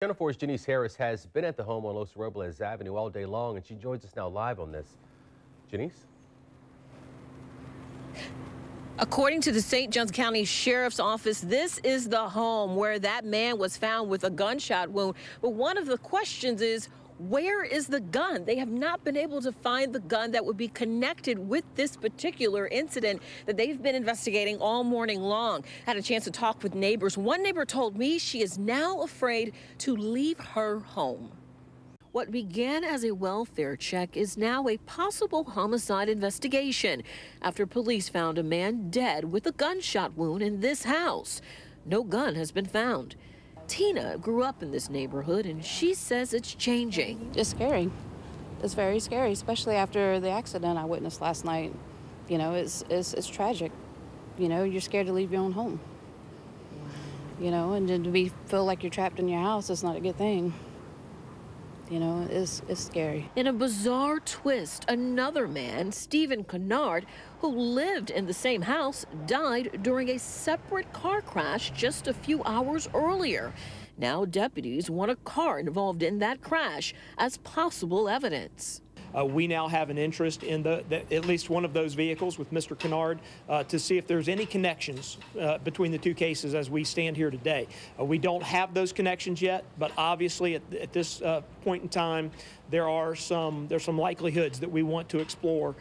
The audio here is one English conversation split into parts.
Channel 4's Janice Harris has been at the home on Los Robles Avenue all day long, and she joins us now live on this. Janice? According to the St. Johns County Sheriff's Office, this is the home where that man was found with a gunshot wound. But one of the questions is, where is the gun? They have not been able to find the gun that would be connected with this particular incident that they've been investigating all morning long. Had a chance to talk with neighbors. One neighbor told me she is now afraid to leave her home. What began as a welfare check is now a possible homicide investigation after police found a man dead with a gunshot wound in this house. No gun has been found. Tina grew up in this neighborhood, and she says it's changing. It's scary. It's very scary, especially after the accident I witnessed last night. You know, it's tragic. You know, you're scared to leave your own home. You know, and to feel like you're trapped in your house is not a good thing. You know, it's scary. In a bizarre twist, another man, Stephen Kennard, who lived in the same house, died during a separate car crash just a few hours earlier. Now deputies want a car involved in that crash as possible evidence. We now have an interest in at least one of those vehicles with Mr. Kennard to see if there's any connections between the two cases as we stand here today. We don't have those connections yet, but obviously at this point in time, there's some likelihoods that we want to explore.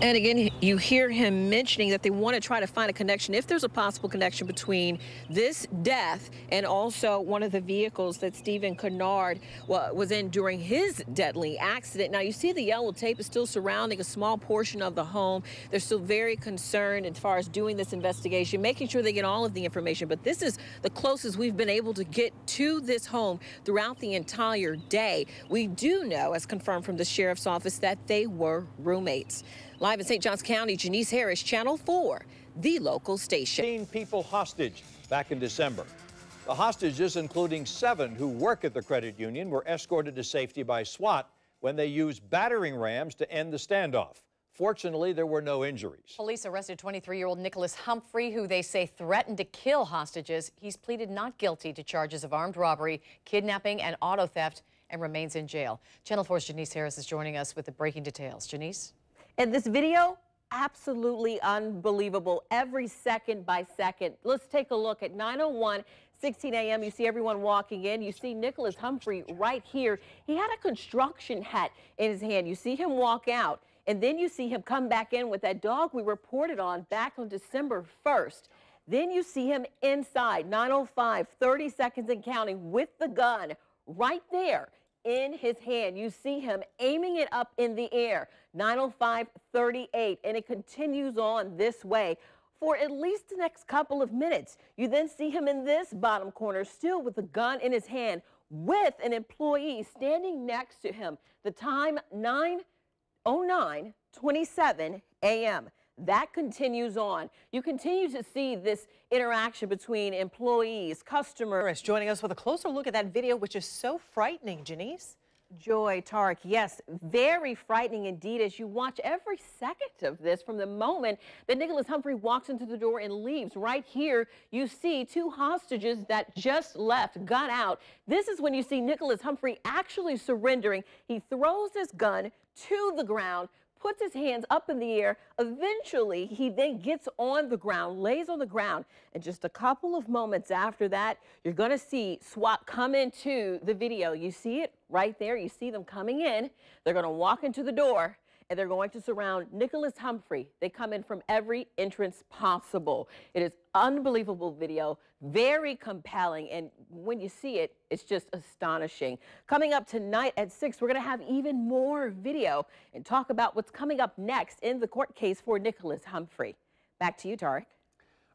And again, you hear him mentioning that they want to try to find a connection, if there's a possible connection between this death and also one of the vehicles that Stephen Kennard was in during his deadly accident. Now, you see the yellow tape is still surrounding a small portion of the home. They're still very concerned as far as doing this investigation, making sure they get all of the information. But this is the closest we've been able to get to this home throughout the entire day. We do know, as confirmed from the sheriff's office, that they were roommates. Live in St. Johns County, Janice Harris, Channel 4, the local station. 15 people hostage back in December. The hostages, including 7 who work at the credit union, were escorted to safety by SWAT when they used battering rams to end the standoff. Fortunately, there were no injuries. Police arrested 23-year-old Nicholas Humphrey, who they say threatened to kill hostages. He's pleaded not guilty to charges of armed robbery, kidnapping, and auto theft, and remains in jail. Channel 4's Janice Harris is joining us with the breaking details. Janice? And this video, absolutely unbelievable, every second by second. Let's take a look at 9:01, 16 a.m. You see everyone walking in. You see Nicholas Humphrey right here. He had a construction hat in his hand. You see him walk out, and then you see him come back in with that dog we reported on back on December 1st. Then you see him inside, 9:05, 30 seconds and counting, with the gun right there in his hand. You see him aiming it up in the air, 9:05:38, and it continues on this way for at least the next couple of minutes. You then see him in this bottom corner, still with the gun in his hand, with an employee standing next to him. The time, 9:09:27 a.m. That continues on. You continue to see this interaction between employees, customers. Joining us with a closer look at that video, which is so frightening, Janice. Joy, Tarek, yes, very frightening indeed as you watch every second of this from the moment that Nicholas Humphrey walks into the door and leaves. Right here, you see 2 hostages that just left, got out. This is when you see Nicholas Humphrey actually surrendering. He throws his gun to the ground, puts his hands up in the air. Eventually, he then gets on the ground, lays on the ground, and just a couple of moments after that, you're going to see SWAT come into the video. You see it right there. You see them coming in. They're going to walk into the door, and they're going to surround Nicholas Humphrey. They come in from every entrance possible. It is unbelievable video, very compelling, and when you see it, it's just astonishing. Coming up tonight at 6, we're going to have even more video and talk about what's coming up next in the court case for Nicholas Humphrey. Back to you, Tarek.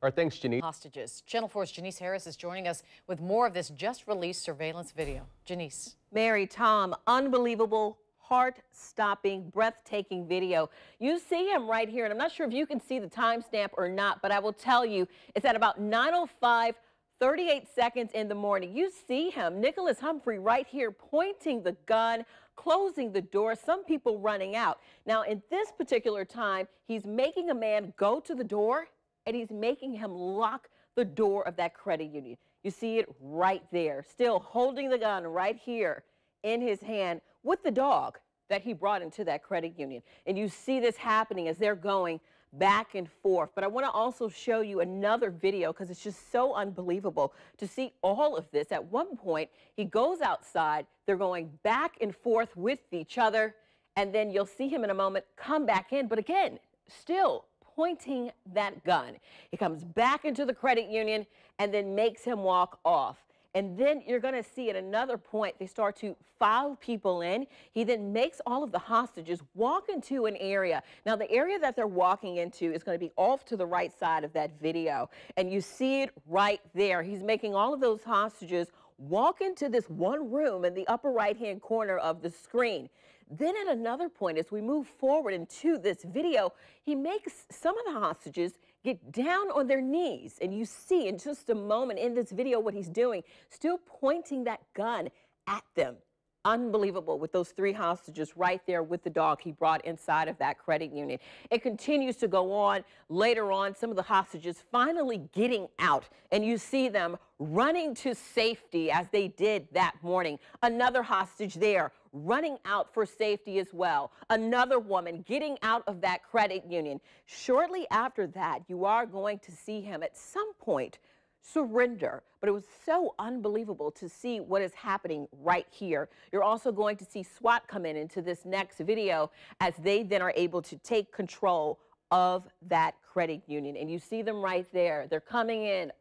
All right, thanks, Janice. Hostages. Channel 4's Janice Harris is joining us with more of this just-released surveillance video. Janice. Mary, Tom, unbelievable, heart-stopping, breathtaking video. You see him right here, and I'm not sure if you can see the timestamp or not, but I will tell you it's at about 9:05:38 seconds in the morning. You see him, Nicholas Humphrey, right here pointing the gun, closing the door, some people running out. Now, in this particular time, he's making a man go to the door and he's making him lock the door of that credit union. You see it right there, still holding the gun right here in his hand with the dog that he brought into that credit union. And you see this happening as they're going back and forth. But I want to also show you another video because it's just so unbelievable to see all of this. At one point, he goes outside. They're going back and forth with each other. And then you'll see him in a moment come back in. But again, still pointing that gun. He comes back into the credit union and then makes him walk off. And then you're going to see at another point, they start to file people in. He then makes all of the hostages walk into an area. Now, the area that they're walking into is going to be off to the right side of that video. And you see it right there. He's making all of those hostages walk into this one room in the upper right-hand corner of the screen. Then at another point, as we move forward into this video, he makes some of the hostages get down on their knees. And you see in just a moment in this video what he's doing, still pointing that gun at them. Unbelievable, with those 3 hostages right there with the dog he brought inside of that credit union. It continues to go on. Later on, some of the hostages finally getting out, and you see them running to safety as they did that morning. Another hostage there running out for safety as well. Another woman getting out of that credit union. Shortly after that, you are going to see him at some point surrender. But it was so unbelievable to see what is happening right here. You're also going to see SWAT come into this next video as they then are able to take control of that credit union. And you see them right there. They're coming in.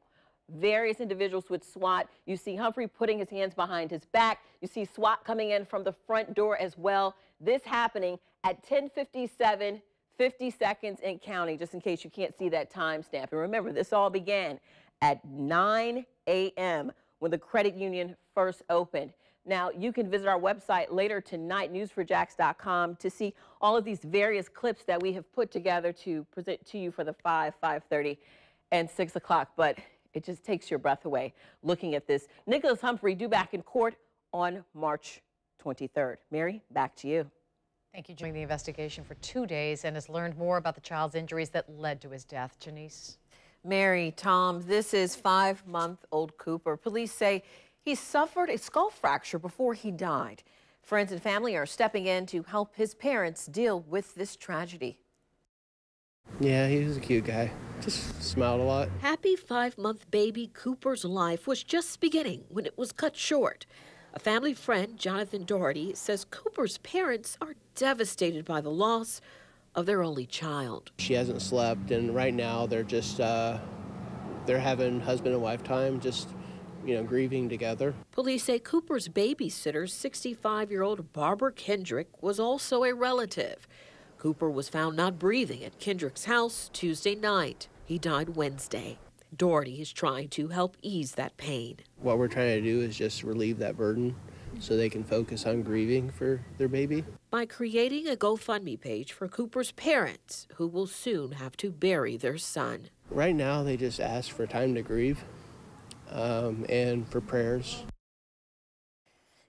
Various individuals with SWAT. You see Humphrey putting his hands behind his back. You see SWAT coming in from the front door as well. This happening at 10:57, 50 seconds and counting, just in case you can't see that timestamp. And remember, this all began at 9 a.m. when the credit union first opened. Now, you can visit our website later tonight, news4jax.com, to see all of these various clips that we have put together to present to you for the 5, 5:30, and 6 o'clock. But it just takes your breath away looking at this. Nicholas Humphrey due back in court on March 23rd. Mary, back to you. Thank you, Doing the investigation for 2 days and has learned more about the child's injuries that led to his death. Janice. Mary, Tom, this is 5-month-old Cooper. Police say he suffered a skull fracture before he died. Friends and family are stepping in to help his parents deal with this tragedy. Yeah, he was a cute guy. Just smiled a lot. Happy 5-month baby Cooper's life was just beginning when it was cut short. A family friend, Jonathan Doherty, says Cooper's parents are devastated by the loss of their only child. She hasn't slept, and right now they're just, they're having husband and wife time, just, grieving together. Police say Cooper's babysitter, 65-year-old Barbara Kendrick, was also a relative. Cooper was found not breathing at Kendrick's house Tuesday night. He died Wednesday. Doherty is trying to help ease that pain. What we're trying to do is just relieve that burden so they can focus on grieving for their baby. By creating a GoFundMe page for Cooper's parents, who will soon have to bury their son. Right now, they just ask for time to grieve and for prayers.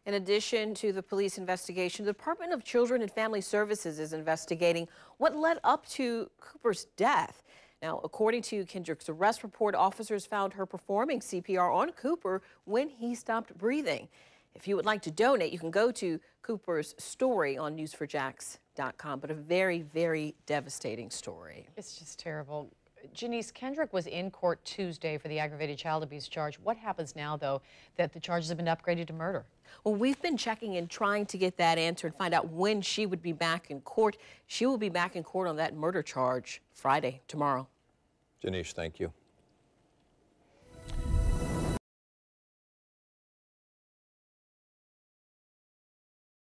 In addition to the police investigation, the Department of Children and Family Services is investigating what led up to Cooper's death. Now, according to Kendrick's arrest report, officers found her performing CPR on Cooper when he stopped breathing. If you would like to donate, you can go to Cooper's story on news4jax.com, but a very, very devastating story. It's just terrible. Janice, Kendrick was in court Tuesday for the aggravated child abuse charge. What happens now, though, that the charges have been upgraded to murder? Well, we've been checking and trying to get that answer and find out when she would be back in court. She will be back in court on that murder charge Friday, tomorrow. Janice, thank you.